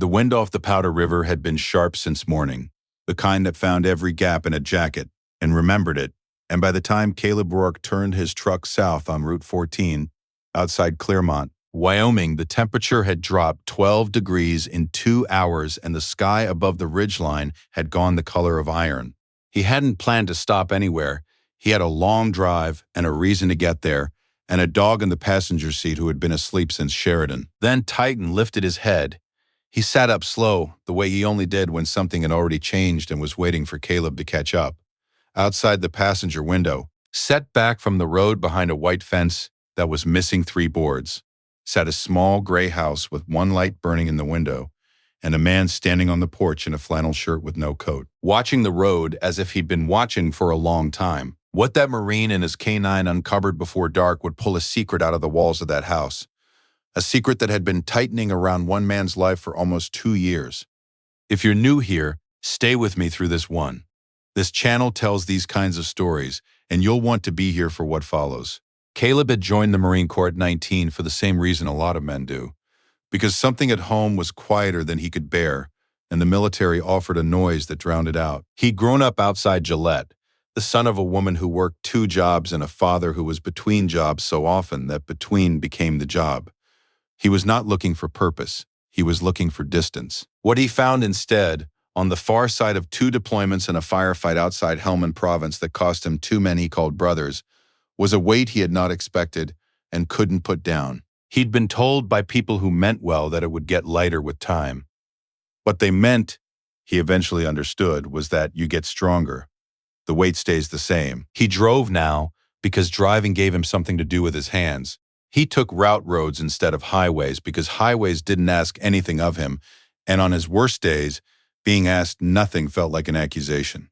The wind off the Powder River had been sharp since morning, the kind that found every gap in a jacket and remembered it, and by the time Caleb Rourke turned his truck south on Route 14, outside Clearmont, Wyoming, the temperature had dropped 12 degrees in 2 hours and the sky above the ridgeline had gone the color of iron. He hadn't planned to stop anywhere. He had a long drive and a reason to get there, and a dog in the passenger seat who had been asleep since Sheridan. Then Titan lifted his head. He sat up slow, the way he only did when something had already changed and was waiting for Caleb to catch up. Outside the passenger window, set back from the road behind a white fence that was missing 3 boards, sat a small gray house with one light burning in the window, and a man standing on the porch in a flannel shirt with no coat, watching the road as if he'd been watching for a long time. What that Marine and his K9 uncovered before dark would pull a secret out of the walls of that house. A secret that had been tightening around one man's life for almost 2 years. If you're new here, stay with me through this one. This channel tells these kinds of stories, and you'll want to be here for what follows. Caleb had joined the Marine Corps at 19 for the same reason a lot of men do. Because something at home was quieter than he could bear, and the military offered a noise that drowned it out. He'd grown up outside Gillette, the son of a woman who worked 2 jobs and a father who was between jobs so often that between became the job. He was not looking for purpose. He was looking for distance. What he found instead, on the far side of 2 deployments and a firefight outside Helmand Province that cost him 2 men he called brothers, was a weight he had not expected and couldn't put down. He'd been told by people who meant well that it would get lighter with time. What they meant, he eventually understood, was that you get stronger. The weight stays the same. He drove now because driving gave him something to do with his hands. He took route roads instead of highways because highways didn't ask anything of him, and on his worst days, being asked nothing felt like an accusation.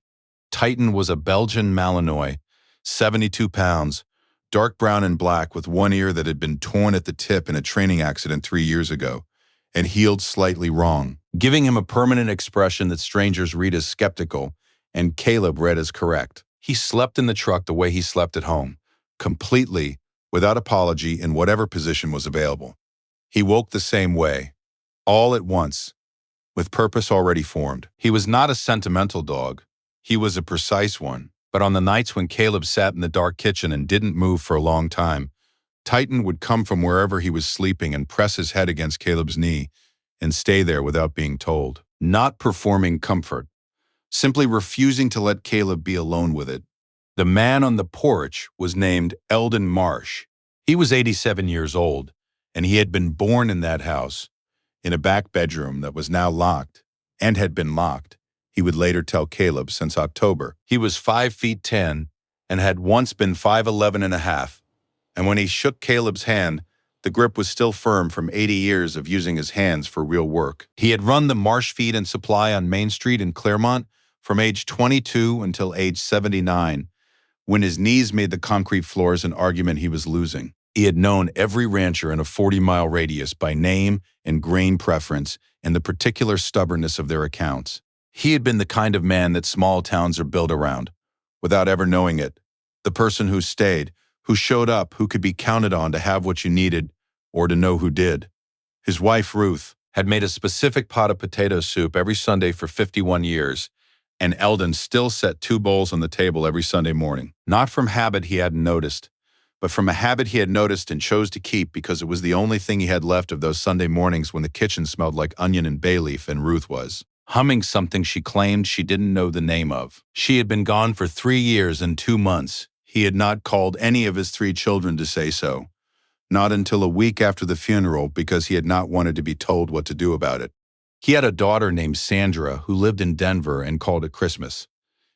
Titan was a Belgian Malinois, 72 pounds, dark brown and black with one ear that had been torn at the tip in a training accident 3 years ago, and healed slightly wrong, giving him a permanent expression that strangers read as skeptical, and Caleb read as correct. He slept in the truck the way he slept at home, completely, without apology, in whatever position was available. He woke the same way, all at once, with purpose already formed. He was not a sentimental dog. He was a precise one. But on the nights when Caleb sat in the dark kitchen and didn't move for a long time, Titan would come from wherever he was sleeping and press his head against Caleb's knee and stay there without being told. Not performing comfort, simply refusing to let Caleb be alone with it. The man on the porch was named Eldon Marsh. He was 87 years old, and he had been born in that house, in a back bedroom that was now locked, and had been locked, he would later tell Caleb, since October. He was 5 feet 10 and had once been 5'11 and a half, and when he shook Caleb's hand, the grip was still firm from 80 years of using his hands for real work. He had run the Marsh Feed and Supply on Main Street in Clearmont from age 22 until age 79, when his knees made the concrete floors an argument he was losing. He had known every rancher in a 40-mile radius by name and grain preference and the particular stubbornness of their accounts. He had been the kind of man that small towns are built around, without ever knowing it. The person who stayed, who showed up, who could be counted on to have what you needed, or to know who did. His wife, Ruth, had made a specific pot of potato soup every Sunday for 51 years, and Eldon still set 2 bowls on the table every Sunday morning. Not from habit he hadn't noticed, but from a habit he had noticed and chose to keep because it was the only thing he had left of those Sunday mornings when the kitchen smelled like onion and bay leaf and Ruth was humming something she claimed she didn't know the name of. She had been gone for 3 years and 2 months. He had not called any of his 3 children to say so, not until a week after the funeral because he had not wanted to be told what to do about it. He had a daughter named Sandra who lived in Denver and called it Christmas.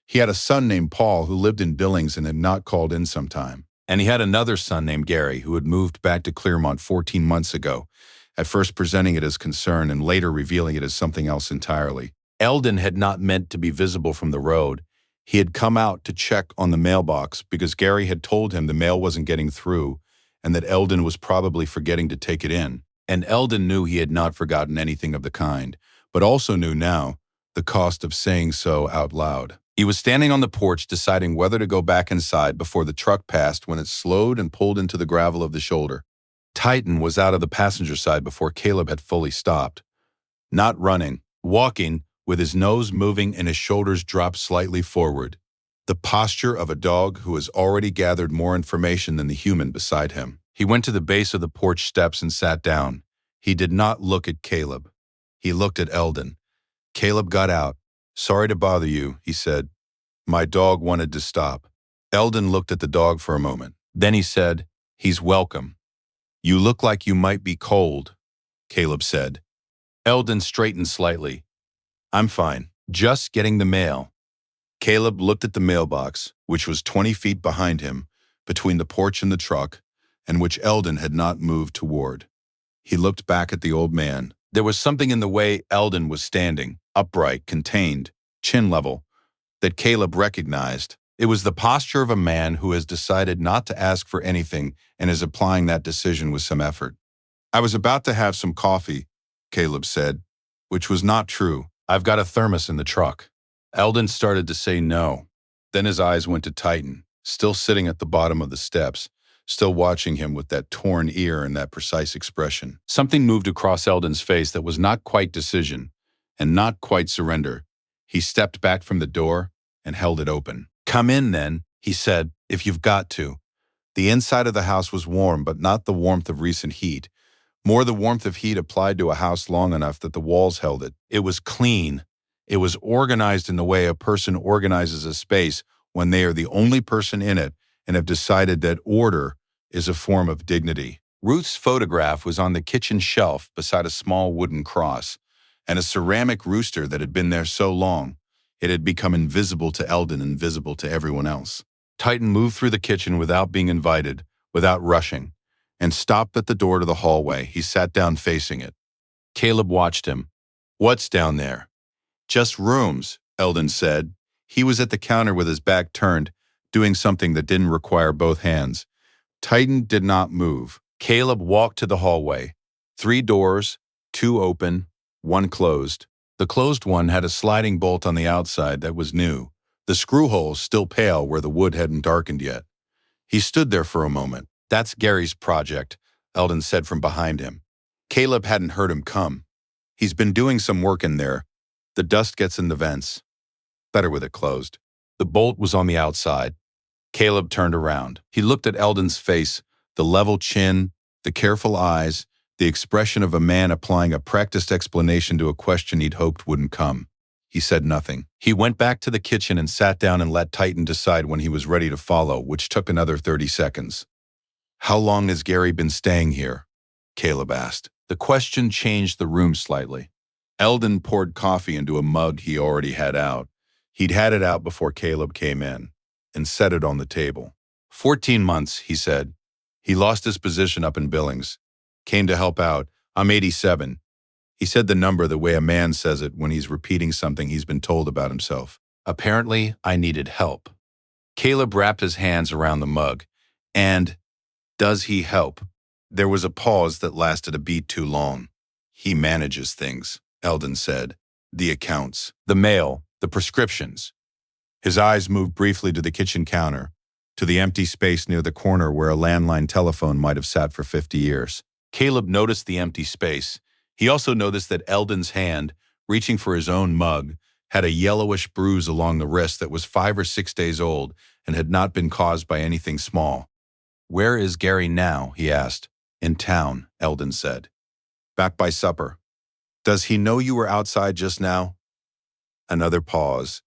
He had a son named Paul who lived in Billings and had not called in some time. And he had another son named Gary who had moved back to Clearmont 14 months ago, at first presenting it as concern and later revealing it as something else entirely. Eldon had not meant to be visible from the road. He had come out to check on the mailbox because Gary had told him the mail wasn't getting through and that Eldon was probably forgetting to take it in. And Eldon knew he had not forgotten anything of the kind, but also knew now the cost of saying so out loud. He was standing on the porch deciding whether to go back inside before the truck passed when it slowed and pulled into the gravel of the shoulder. Titan was out of the passenger side before Caleb had fully stopped. Not running, walking, with his nose moving and his shoulders dropped slightly forward. The posture of a dog who has already gathered more information than the human beside him. He went to the base of the porch steps and sat down. He did not look at Caleb. He looked at Eldon. Caleb got out. "Sorry to bother you," he said. "My dog wanted to stop." Eldon looked at the dog for a moment. Then he said, "He's welcome." "You look like you might be cold," Caleb said. Eldon straightened slightly. "I'm fine. Just getting the mail." Caleb looked at the mailbox, which was 20 feet behind him, between the porch and the truck, and which Eldon had not moved toward. He looked back at the old man. There was something in the way Eldon was standing, upright, contained, chin level, that Caleb recognized. It was the posture of a man who has decided not to ask for anything and is applying that decision with some effort. "I was about to have some coffee," Caleb said, which was not true. "I've got a thermos in the truck." Eldon started to say no. Then his eyes went to Titan, still sitting at the bottom of the steps, still watching him with that torn ear and that precise expression. Something moved across Eldon's face that was not quite decision and not quite surrender. He stepped back from the door and held it open. "Come in, then," he said, "if you've got to." The inside of the house was warm, but not the warmth of recent heat. More the warmth of heat applied to a house long enough that the walls held it. It was clean. It was organized in the way a person organizes a space when they are the only person in it and have decided that order is a form of dignity. Ruth's photograph was on the kitchen shelf beside a small wooden cross, and a ceramic rooster that had been there so long, it had become invisible to Eldon and visible to everyone else. Titan moved through the kitchen without being invited, without rushing, and stopped at the door to the hallway. He sat down facing it. Caleb watched him. "What's down there?" "Just rooms," Eldon said. He was at the counter with his back turned, doing something that didn't require both hands. Titan did not move. Caleb walked to the hallway. 3 doors, 2 open, 1 closed. The closed one had a sliding bolt on the outside that was new, the screw holes still pale where the wood hadn't darkened yet. He stood there for a moment. "That's Gary's project," Eldon said from behind him. Caleb hadn't heard him come. "He's been doing some work in there. The dust gets in the vents. Better with it closed." The bolt was on the outside. Caleb turned around. He looked at Eldon's face, the level chin, the careful eyes, the expression of a man applying a practiced explanation to a question he'd hoped wouldn't come. He said nothing. He went back to the kitchen and sat down and let Titan decide when he was ready to follow, which took another 30 seconds. "How long has Gary been staying here?" Caleb asked. The question changed the room slightly. Eldon poured coffee into a mug he already had out. He'd had it out before Caleb came in, and set it on the table. 14 months, he said. He lost his position up in Billings. Came to help out. "I'm 87. He said the number the way a man says it when he's repeating something he's been told about himself. Apparently, I needed help. Caleb wrapped his hands around the mug. "And does he help?" There was a pause that lasted a beat too long. "He manages things," Eldon said. "The accounts, the mail, the prescriptions." His eyes moved briefly to the kitchen counter, to the empty space near the corner where a landline telephone might have sat for 50 years. Caleb noticed the empty space. He also noticed that Eldon's hand, reaching for his own mug, had a yellowish bruise along the wrist that was 5 or 6 days old and had not been caused by anything small. "Where is Gary now?" he asked. "In town," Eldon said. "Back by supper." "Does he know you were outside just now?" Another pause.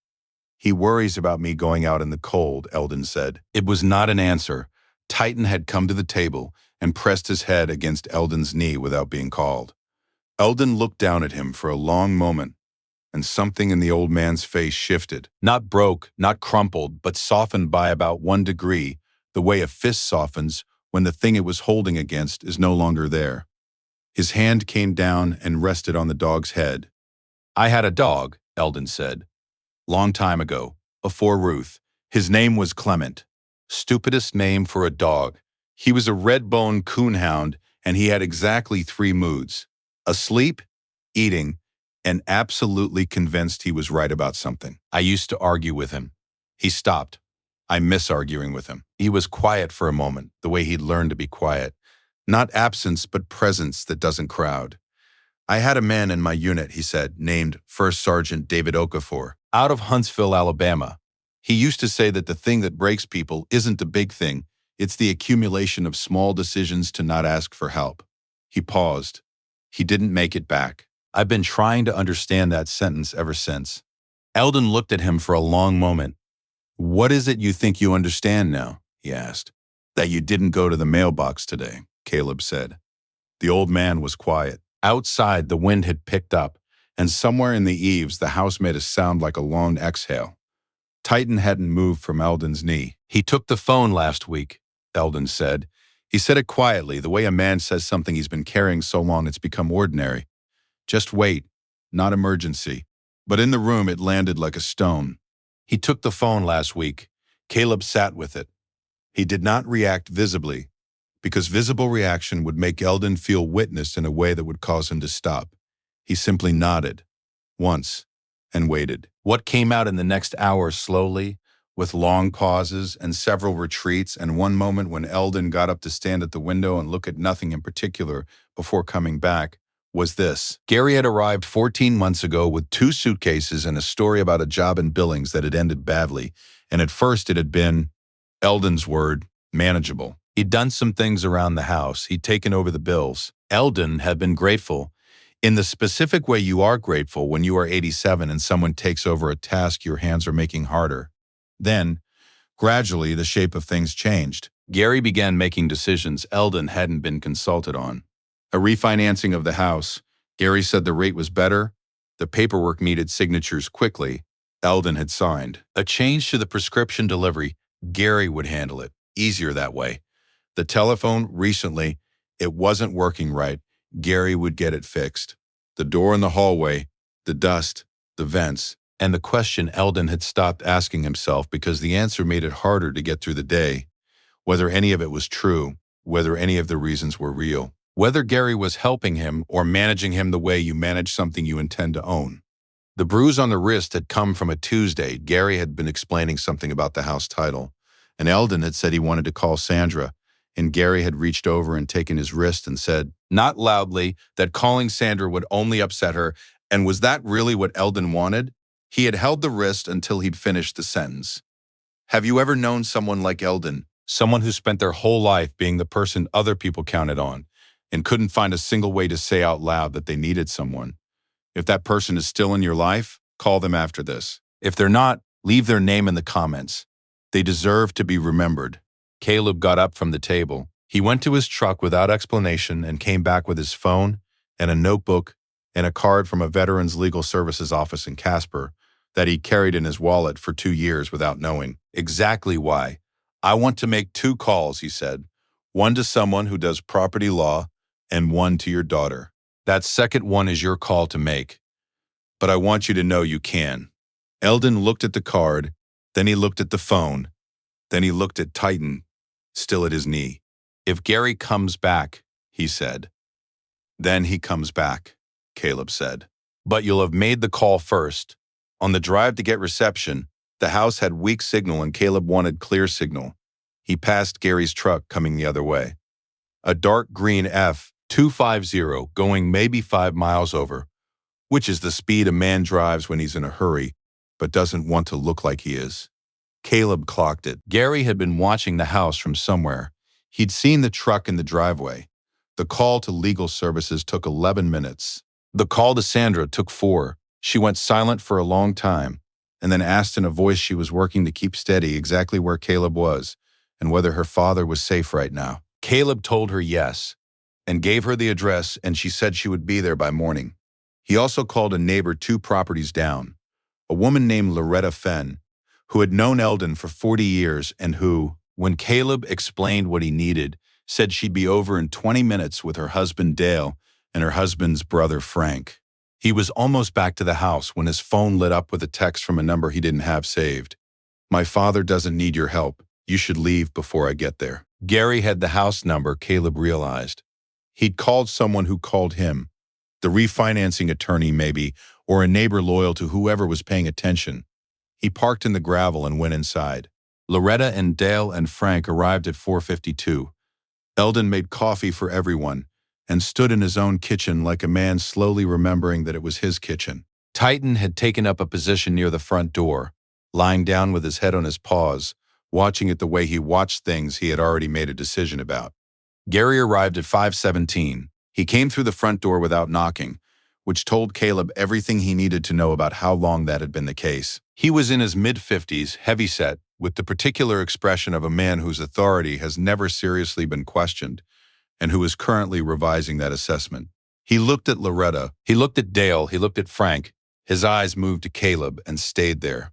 "He worries about me going out in the cold," Eldon said. It was not an answer. Titan had come to the table and pressed his head against Eldon's knee without being called. Eldon looked down at him for a long moment, and something in the old man's face shifted. Not broke, not crumpled, but softened by about 1 degree, the way a fist softens when the thing it was holding against is no longer there. His hand came down and rested on the dog's head. "I had a dog," Eldon said. "Long time ago, before Ruth. His name was Clement. Stupidest name for a dog. He was a red-boned coonhound, and he had exactly 3 moods. Asleep, eating, and absolutely convinced he was right about something. I used to argue with him." He stopped. "I miss arguing with him." He was quiet for a moment, the way he'd learned to be quiet. Not absence, but presence that doesn't crowd. I had a man in my unit, he said, named First Sergeant David Okafor, out of Huntsville, Alabama. He used to say that the thing that breaks people isn't the big thing, it's the accumulation of small decisions to not ask for help. He paused. He didn't make it back. I've been trying to understand that sentence ever since. Eldon looked at him for a long moment. What is it you think you understand now? He asked. That you didn't go to the mailbox today, Caleb said. The old man was quiet. Outside, the wind had picked up, and somewhere in the eaves, the house made a sound like a long exhale. Titan hadn't moved from Eldon's knee. He took the phone last week, Eldon said. He said it quietly, the way a man says something he's been carrying so long it's become ordinary. Just wait, not emergency. But in the room, it landed like a stone. He took the phone last week. Caleb sat with it. He did not react visibly, because visible reaction would make Eldon feel witnessed in a way that would cause him to stop. He simply nodded, once, and waited. What came out in the next hour slowly, with long pauses and several retreats and one moment when Eldon got up to stand at the window and look at nothing in particular before coming back, was this. Gary had arrived 14 months ago with 2 suitcases and a story about a job in Billings that had ended badly, and at first it had been, Eldon's word, manageable. He'd done some things around the house. He'd taken over the bills. Eldon had been grateful. In the specific way you are grateful when you are 87 and someone takes over a task your hands are making harder. Then, gradually, the shape of things changed. Gary began making decisions Eldon hadn't been consulted on. A refinancing of the house. Gary said the rate was better. The paperwork needed signatures quickly. Eldon had signed. A change to the prescription delivery. Gary would handle it. Easier that way. The telephone, recently, it wasn't working right. Gary would get it fixed. The door in the hallway, the dust, the vents, and the question Eldon had stopped asking himself because the answer made it harder to get through the day. Whether any of it was true, whether any of the reasons were real. Whether Gary was helping him or managing him the way you manage something you intend to own. The bruise on the wrist had come from a Tuesday. Gary had been explaining something about the house title, and Eldon had said he wanted to call Sandra, and Gary had reached over and taken his wrist and said, not loudly, that calling Sandra would only upset her, and was that really what Eldon wanted? He had held the wrist until he'd finished the sentence. Have you ever known someone like Eldon? Someone who spent their whole life being the person other people counted on, and couldn't find a single way to say out loud that they needed someone. If that person is still in your life, call them after this. If they're not, leave their name in the comments. They deserve to be remembered. Caleb got up from the table. He went to his truck without explanation and came back with his phone and a notebook and a card from a Veterans Legal Services office in Casper that he carried in his wallet for 2 years without knowing. Exactly why. I want to make 2 calls, he said. One to someone who does property law and one to your daughter. That second one is your call to make. But I want you to know you can. Eldon looked at the card, then he looked at the phone, then he looked at Titan, still at his knee. If Gary comes back, he said. Then he comes back, Caleb said. But you'll have made the call first. On the drive to get reception, the house had weak signal and Caleb wanted clear signal. He passed Gary's truck coming the other way. A dark green F250 going maybe 5 miles over, which is the speed a man drives when he's in a hurry, but doesn't want to look like he is. Caleb clocked it. Gary had been watching the house from somewhere. He'd seen the truck in the driveway. The call to legal services took 11 minutes. The call to Sandra took 4. She went silent for a long time, and then asked in a voice she was working to keep steady exactly where Caleb was, and whether her father was safe right now. Caleb told her yes, and gave her the address, and she said she would be there by morning. He also called a neighbor 2 properties down, a woman named Loretta Fenn, who had known Eldon for 40 years and who, when Caleb explained what he needed, said she'd be over in 20 minutes with her husband Dale and her husband's brother Frank. He was almost back to the house when his phone lit up with a text from a number he didn't have saved. My father doesn't need your help. You should leave before I get there. Gary had the house number, Caleb realized. He'd called someone who called him, the refinancing attorney maybe, or a neighbor loyal to whoever was paying attention. He parked in the gravel and went inside. Loretta and Dale and Frank arrived at 4:52. Eldon made coffee for everyone, and stood in his own kitchen like a man slowly remembering that it was his kitchen. Titan had taken up a position near the front door, lying down with his head on his paws, watching it the way he watched things he had already made a decision about. Gary arrived at 5:17. He came through the front door without knocking, which told Caleb everything he needed to know about how long that had been the case. He was in his mid-50s, heavyset, with the particular expression of a man whose authority has never seriously been questioned, and who is currently revising that assessment. He looked at Loretta, he looked at Dale, he looked at Frank. His eyes moved to Caleb and stayed there.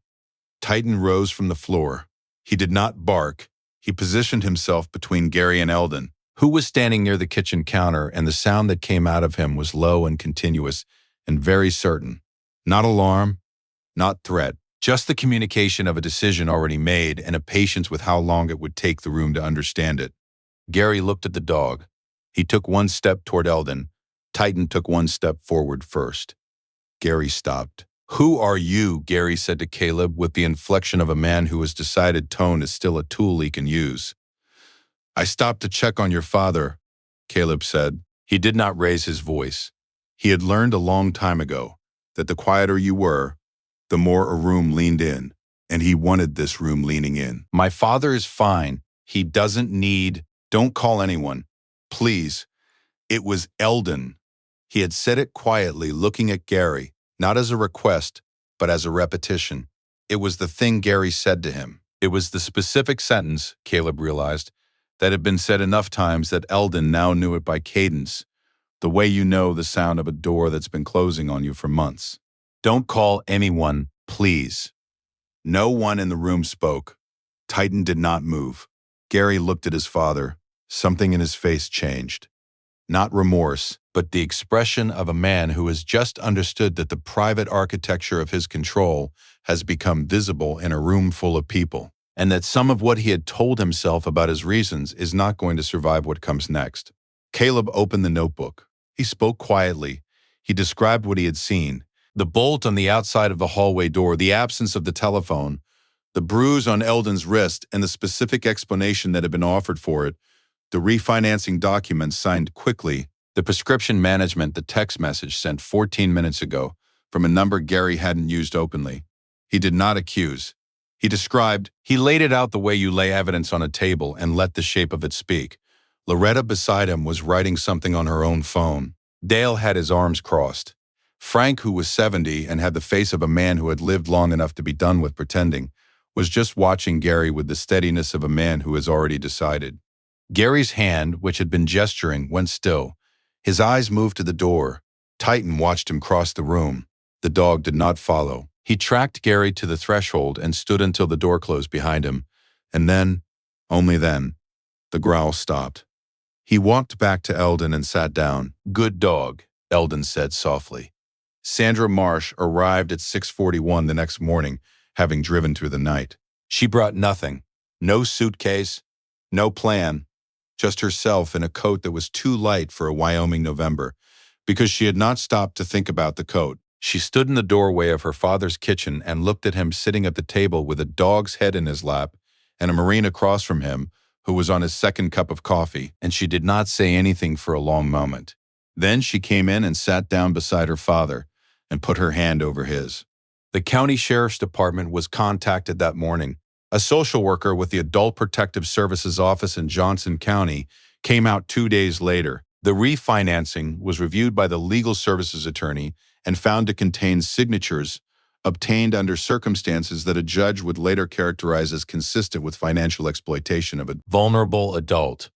Titan rose from the floor. He did not bark. He positioned himself between Gary and Eldon, who was standing near the kitchen counter, and the sound that came out of him was low and continuous and very certain. Not alarm, not threat, just the communication of a decision already made and a patience with how long it would take the room to understand it. Gary looked at the dog. He took one step toward Eldon. Titan took one step forward first. Gary stopped. "Who are you?" Gary said to Caleb with the inflection of a man whose decided tone is still a tool he can use. "I stopped to check on your father," Caleb said. He did not raise his voice. He had learned a long time ago that the quieter you were, the more a room leaned in, and he wanted this room leaning in. "My father is fine. He doesn't need... Don't call anyone. Please." It was Eldon. He had said it quietly, looking at Gary, not as a request, but as a repetition. It was the thing Gary said to him. It was the specific sentence, Caleb realized, that had been said enough times that Eldon now knew it by cadence, the way you know the sound of a door that's been closing on you for months. "Don't call anyone, please." No one in the room spoke. Titan did not move. Gary looked at his father. Something in his face changed. Not remorse, but the expression of a man who has just understood that the private architecture of his control has become visible in a room full of people, and that some of what he had told himself about his reasons is not going to survive what comes next. Caleb opened the notebook. He spoke quietly. He described what he had seen: the bolt on the outside of the hallway door, the absence of the telephone, the bruise on Eldon's wrist, and the specific explanation that had been offered for it, the refinancing documents signed quickly, the prescription management, the text message sent 14 minutes ago from a number Gary hadn't used openly. He did not accuse. He described, he laid it out the way you lay evidence on a table and let the shape of it speak. Loretta beside him was writing something on her own phone. Dale had his arms crossed. Frank, who was 70 and had the face of a man who had lived long enough to be done with pretending, was just watching Gary with the steadiness of a man who has already decided. Gary's hand, which had been gesturing, went still. His eyes moved to the door. Titan watched him cross the room. The dog did not follow. He tracked Gary to the threshold and stood until the door closed behind him. And then, only then, the growl stopped. He walked back to Eldon and sat down. "Good dog," Eldon said softly. Sandra Marsh arrived at 6:41 the next morning, having driven through the night. She brought nothing. No suitcase, no plan. Just herself in a coat that was too light for a Wyoming November, because she had not stopped to think about the coat. She stood in the doorway of her father's kitchen and looked at him sitting at the table with a dog's head in his lap and a Marine across from him who was on his second cup of coffee, and she did not say anything for a long moment. Then she came in and sat down beside her father and put her hand over his. The county sheriff's department was contacted that morning. A social worker with the Adult Protective Services office in Johnson County came out 2 days later. The refinancing was reviewed by the legal services attorney and found to contain signatures obtained under circumstances that a judge would later characterize as consistent with financial exploitation of a vulnerable adult.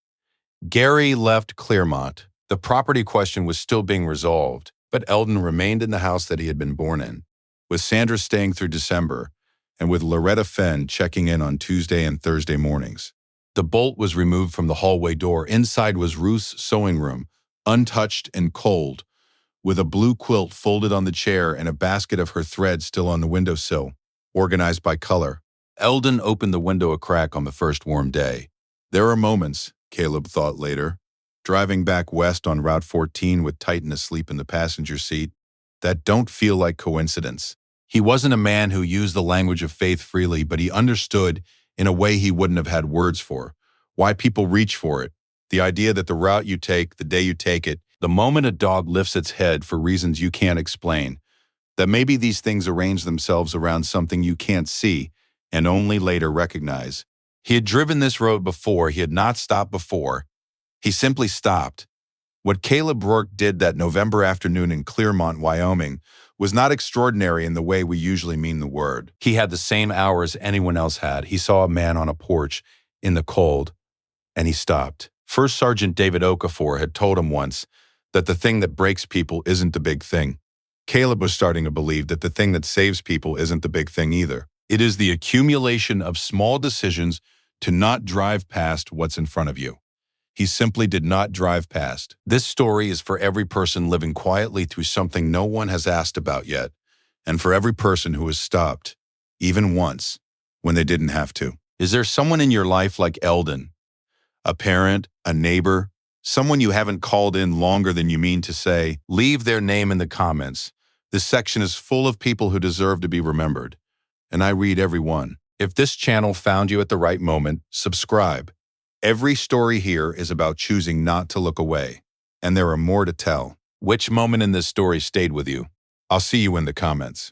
Gary left Clearmont. The property question was still being resolved, but Eldon remained in the house that he had been born in, with Sandra staying through December, and with Loretta Fenn checking in on Tuesday and Thursday mornings. The bolt was removed from the hallway door. Inside was Ruth's sewing room, untouched and cold, with a blue quilt folded on the chair and a basket of her thread still on the windowsill, organized by color. Eldon opened the window a crack on the first warm day. There are moments, Caleb thought later, driving back west on Route 14 with Titan asleep in the passenger seat, that don't feel like coincidence. He wasn't a man who used the language of faith freely, but he understood, in a way he wouldn't have had words for, why people reach for it. The idea that the route you take, the day you take it, The moment a dog lifts its head for reasons you can't explain, that maybe these things arrange themselves around something you can't see and only later recognize. He had driven this road before, he had not stopped before. He simply stopped. What Caleb Rourke did that November afternoon in Clearmont, Wyoming, was not extraordinary in the way we usually mean the word. He had the same hours anyone else had. He saw a man on a porch in the cold, and he stopped. First Sergeant David Okafor had told him once that the thing that breaks people isn't the big thing. Caleb was starting to believe that the thing that saves people isn't the big thing either. It is the accumulation of small decisions to not drive past what's in front of you. He simply did not drive past. This story is for every person living quietly through something no one has asked about yet, and for every person who has stopped, even once, when they didn't have to. Is there someone in your life like Eldon? A parent, a neighbor, someone you haven't called in longer than you mean to say? Leave their name in the comments. This section is full of people who deserve to be remembered, and I read every one. If this channel found you at the right moment, subscribe. Every story here is about choosing not to look away, and there are more to tell. Which moment in this story stayed with you? I'll see you in the comments.